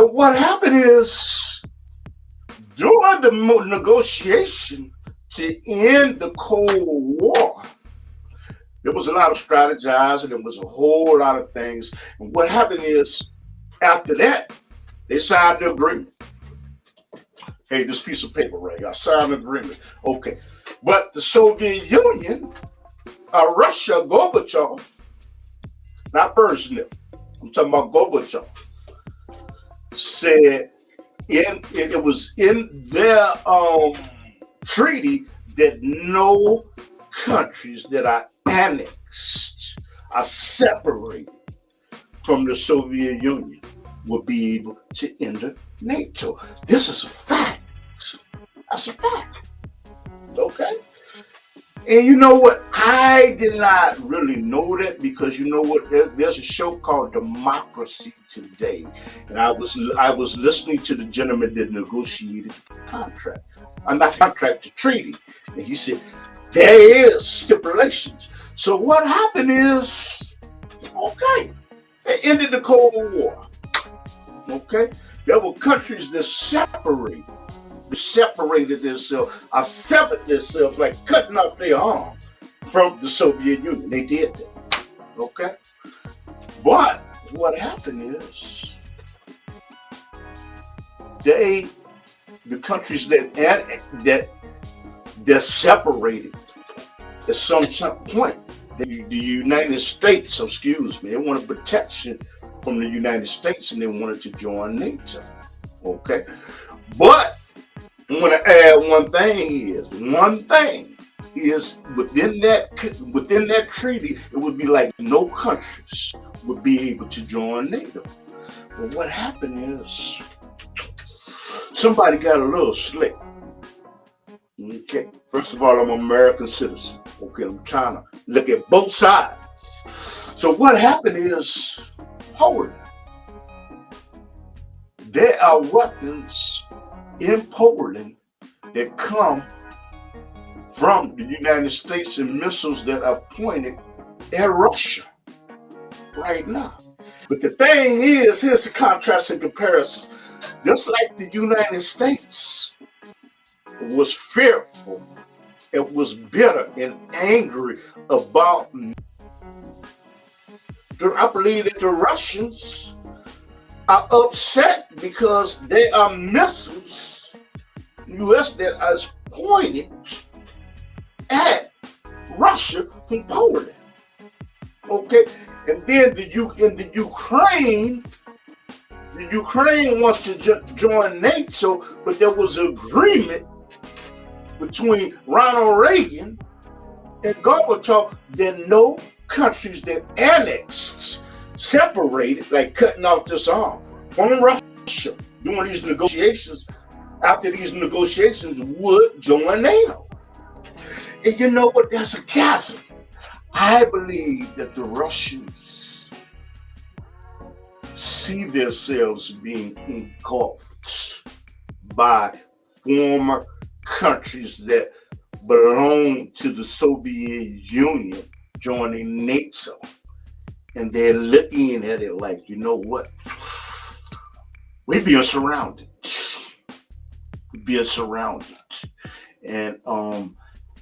what happened is during the negotiation to end the Cold War, there was a lot of strategizing. There was a whole lot of things. And what happened is after that, they signed the agreement. Hey, this piece of paper, Ray, I signed the agreement. Okay. But the Soviet Union, Russia, Gorbachev, not Brezhnev, I'm talking about Gorbachev, said it was in their treaty that no countries that are annexed, are separated from the Soviet Union, would be able to enter NATO. This is a fact. That's a fact. Okay? And you know what? I did not really know that because you know what? There's a show called Democracy Today, and I was listening to the gentleman that negotiated the contract. Not contract, the treaty, and he said there is stipulations. So what happened is, okay, they ended the Cold War. Okay, there were countries that separated themselves, or severed themselves, like cutting off their arm from the Soviet Union. They did that. Okay? But what happened is the countries that separated at some point, the United States, excuse me, they wanted protection from the United States and they wanted to join NATO. Okay? But I'm going to add one thing is within that treaty, it would be like no countries would be able to join NATO. But what happened is somebody got a little slick. Okay, first of all, I'm an American citizen. Okay, I'm trying to look at both sides. So what happened is Poland. There are weapons in Poland that come from the United States and missiles that are pointed at Russia right now. But the thing is, here's the contrast and comparison. Just like the United States was fearful, it was bitter and angry about, I believe that the Russians are upset because there are missiles, U.S. that is pointed at Russia from Poland. Okay, and then the Ukraine wants to join NATO, but there was an agreement between Ronald Reagan and Gorbachev that no countries that annexed, separated, like cutting off this arm from Russia during these negotiations, after these negotiations would join NATO. And you know what? There's a chasm. I believe that the Russians see themselves being engulfed by former countries that belong to the Soviet Union joining NATO. And they're looking at it like, you know what? We're being surrounded. We're being surrounded. And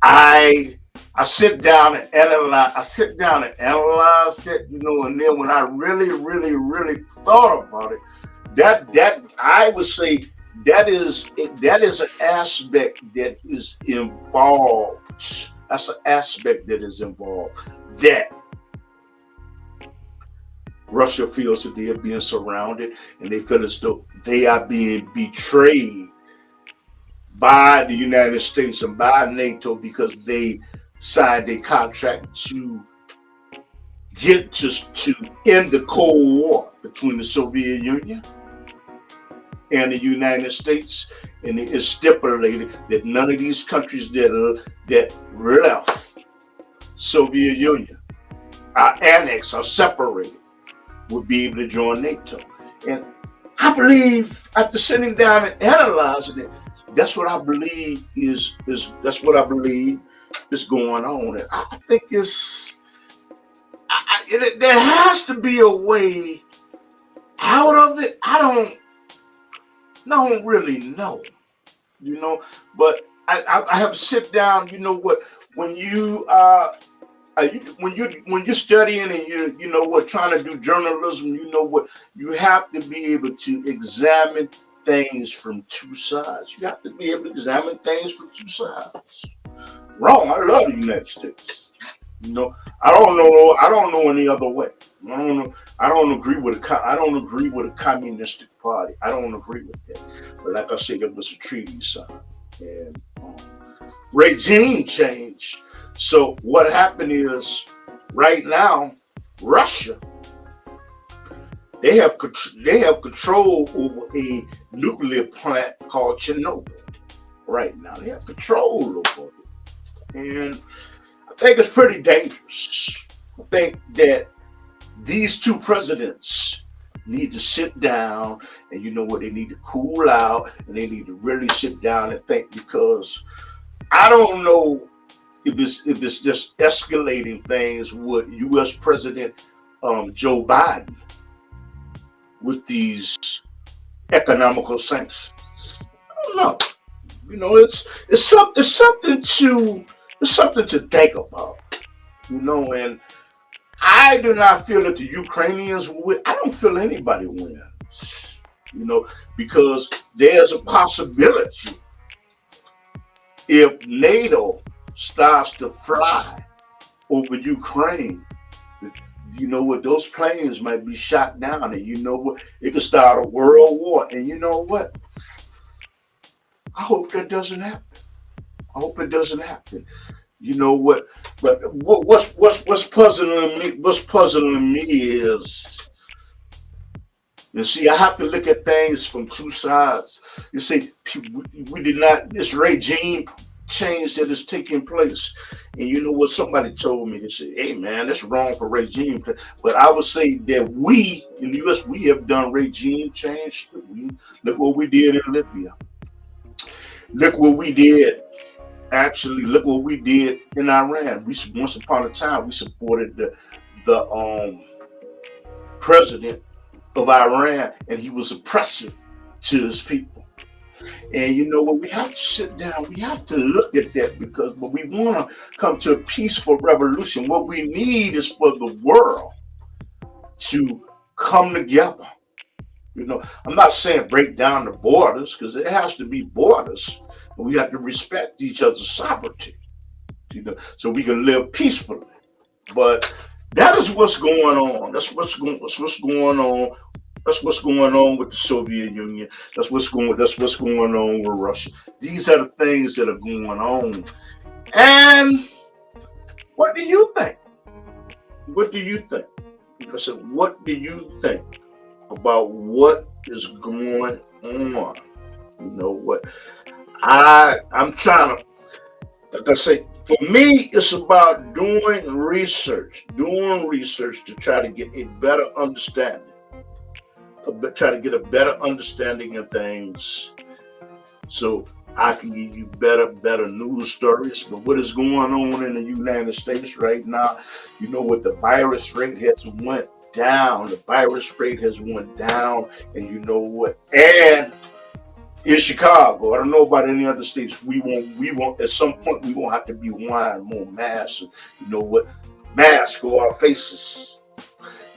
I sit down and analyze that, you know, and then when I really, really, really thought about it, that I would say that is an aspect that is involved. That's an aspect that is involved. That Russia feels that they are being surrounded and they feel as though they are being betrayed by the United States and by NATO because they signed a contract to get to end the Cold War between the Soviet Union and the United States, and it is stipulated that none of these countries that left Soviet Union are annexed or separated would be able to join NATO. And I believe after sitting down and analyzing it, that's what I believe is going on. And I think there has to be a way out of it. don't really know, you know. But I have to sit down. You know what? When when you're studying and you know what, trying to do journalism, you know what, you have to be able to examine things from two sides. You have to be able to examine things from two sides. Wrong. I love the United States. You know, I don't know. I don't know any other way. I don't know. I don't agree with I don't agree with a communistic party. I don't agree with that. But like I said, it was a treaty signed and regime change. So what happened is, right now, Russia, they have control over a nuclear plant called Chernobyl. Right now, they have control over it, and I think it's pretty dangerous. I think that these two presidents need to sit down, and you know what, they need to cool out, and they need to really sit down and think, because I don't know if it's just escalating things with U.S. President Joe Biden with these economical sanctions. I don't know. You know, it's something to think about. You know, and I do not feel that the Ukrainians will win. I don't feel anybody wins. You know, because there's a possibility if NATO starts to fly over Ukraine, you know what, those planes might be shot down, and you know what, it could start a world war. And you know what? I hope that doesn't happen. I hope it doesn't happen. You know what? But what's puzzling me? What's puzzling me is, you see, I have to look at things from two sides. You see, we did not. This regime change that is taking place, and you know what? Somebody told me, they said, "Hey, man, that's wrong for regime." But I would say that we in the U.S. we have done regime change. Look what we did in Libya. Look what we did. Actually, look what we did in Iran. We once upon a time we supported the president of Iran, and he was oppressive to his people. And you know what? We have to sit down. We have to look at that, because when we want to come to a peaceful revolution, what we need is for the world to come together. You know, I'm not saying break down the borders, because it has to be borders. But we have to respect each other's sovereignty, you know, so we can live peacefully. But that is what's going on. That's what's going on. That's what's going on with the Soviet Union. That's what's going on with Russia. These are the things that are going on. And what do you think? What do you think? I said, what do you think about what is going on? You know what? I'm trying to, like I say, for me, it's about doing research to try to get a better understanding. Try to get a better understanding of things, so I can give you better news stories. But what is going on in the United States right now? You know what? The virus rate has went down. The virus rate has went down, and you know what? And in Chicago, I don't know about any other states. We won't. At some point, we won't have to be wearing more masks. You know what? Masks over our faces,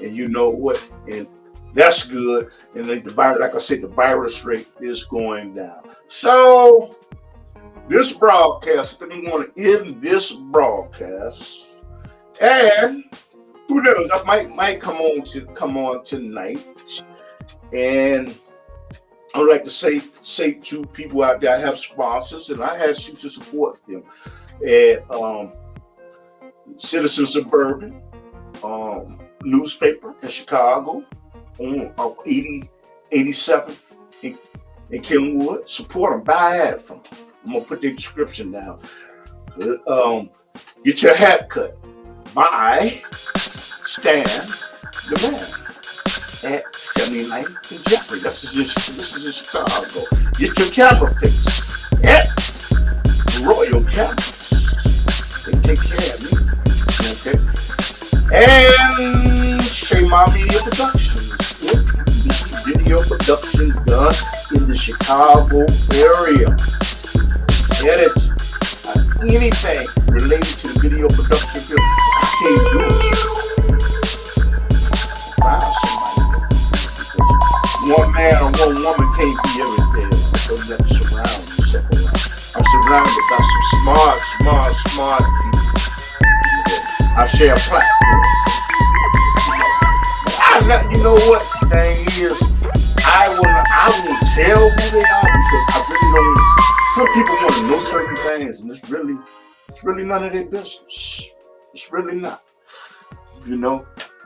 and you know what? And that's good. And then the virus, like I said, the virus rate is going down. So this broadcast, I'm going to end this broadcast, and who knows? I might come on tonight, and I would like to say to people out there, I have sponsors, and I ask you to support them at Citizen Suburban newspaper in Chicago on 87th in Kenwood. Support them, buy ad from them. I'm gonna put the description down. Get your hat cut by Stan the Man at 79th and Jeffrey. This is in Chicago. Get your camera fixed at Royal Cameras. They take care of me. Okay. And Shema Media Productions. video production done in the Chicago area. Edit anything related to the video production field. I can't do it. Find somebody. Because one man or one woman can't be everything. So you have to surround yourself around. I'm surrounded by some smart people. I share a platform. You know what the thing is? I won't tell who they are because I really don't. Some people want to know certain things, and it's really none of their business. It's really not,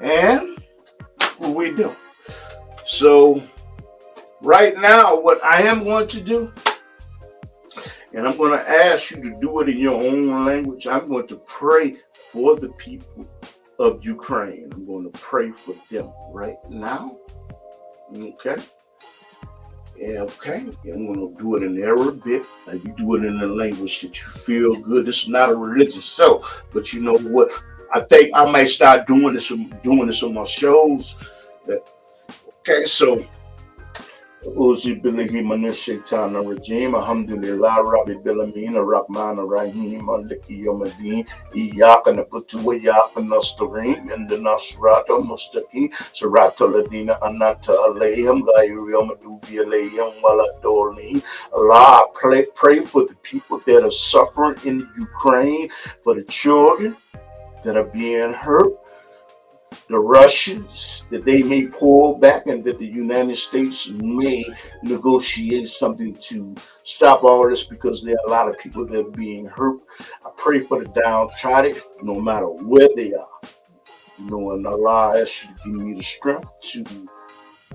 And what we do. So right now, what I am going to do, and I'm going to ask you to do it in your own language. I'm going to pray for the people of Ukraine. I'm going to pray for them right now. Okay. Okay. I'm going to do it in Arabic. You do it in a language that you feel good. This is not a religious show, but you know what? I think I might start doing this on my shows. Okay, so Uzi billahi minash shaitanir rajim. Alhamdulillah rabbil alamin arrahmanir rahim maliki yawmiddin iyyaka na'budu wa iyyaka nasta'in ihdinas siratal mustaqim siratal ladzina an'amta 'alaihim ghayril maghdubi 'alaihim waladdallin. Allah, I pray for the people that are suffering in Ukraine, for the children that are being hurt, the Russians, that they may pull back and that the United States may negotiate something to stop all this because there are a lot of people that are being hurt. I pray for the downtrodden, no matter where they are. And Allah asks you to give me the strength to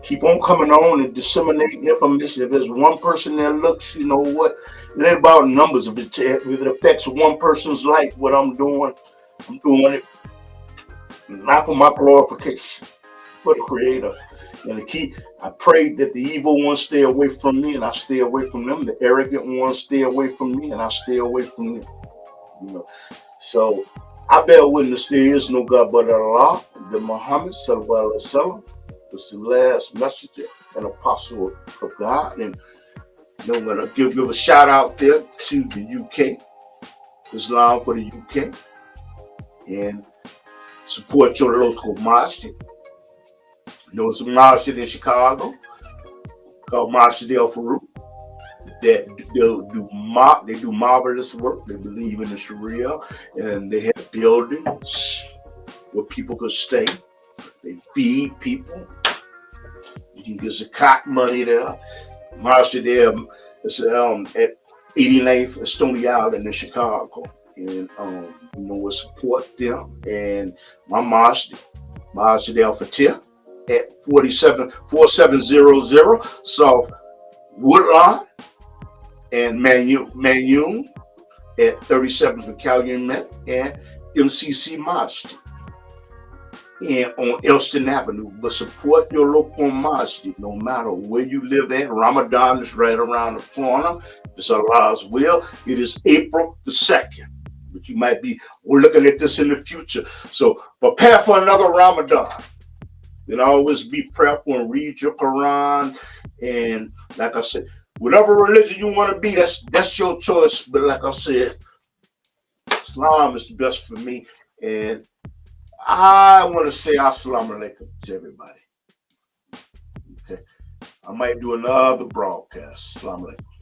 keep on coming on and disseminating information. If there's one person that looks, you know what? It ain't about numbers. If it affects one person's life, what I'm doing it not for my glorification, for the Creator. And I pray that the evil ones stay away from me and I stay away from them. The arrogant ones stay away from me and I stay away from them. So I bear witness there is no God but Allah. That Muhammad sallallahu alaihi wasallam was the last messenger and apostle of God. And I'm gonna give a shout out there to the UK, Islam for the UK, and support your local masjid. There's a masjid in Chicago called Masjid El Farouk that they do marvelous work. They believe in the Sharia, and they have buildings where people can stay. They feed people. You can get zakat money there. Masjid there is at 89th and Stony Island in Chicago. And we'll support them. And my Masjid Al Fatih at 4700 South Woodlawn and Manyun at 37th Battalion Met and MCC Masjid and on Elston Avenue. But support your local masjid no matter where you live at. Ramadan is right around the corner. It's Allah's will. It is April the 2nd. But you might be looking at this in the future. So prepare for another Ramadan. And always be prayerful and read your Quran. And like I said, whatever religion you want to be, that's your choice. But like I said, Islam is the best for me. And I want to say assalamu alaikum to everybody. Okay. I might do another broadcast. Assalamu alaikum.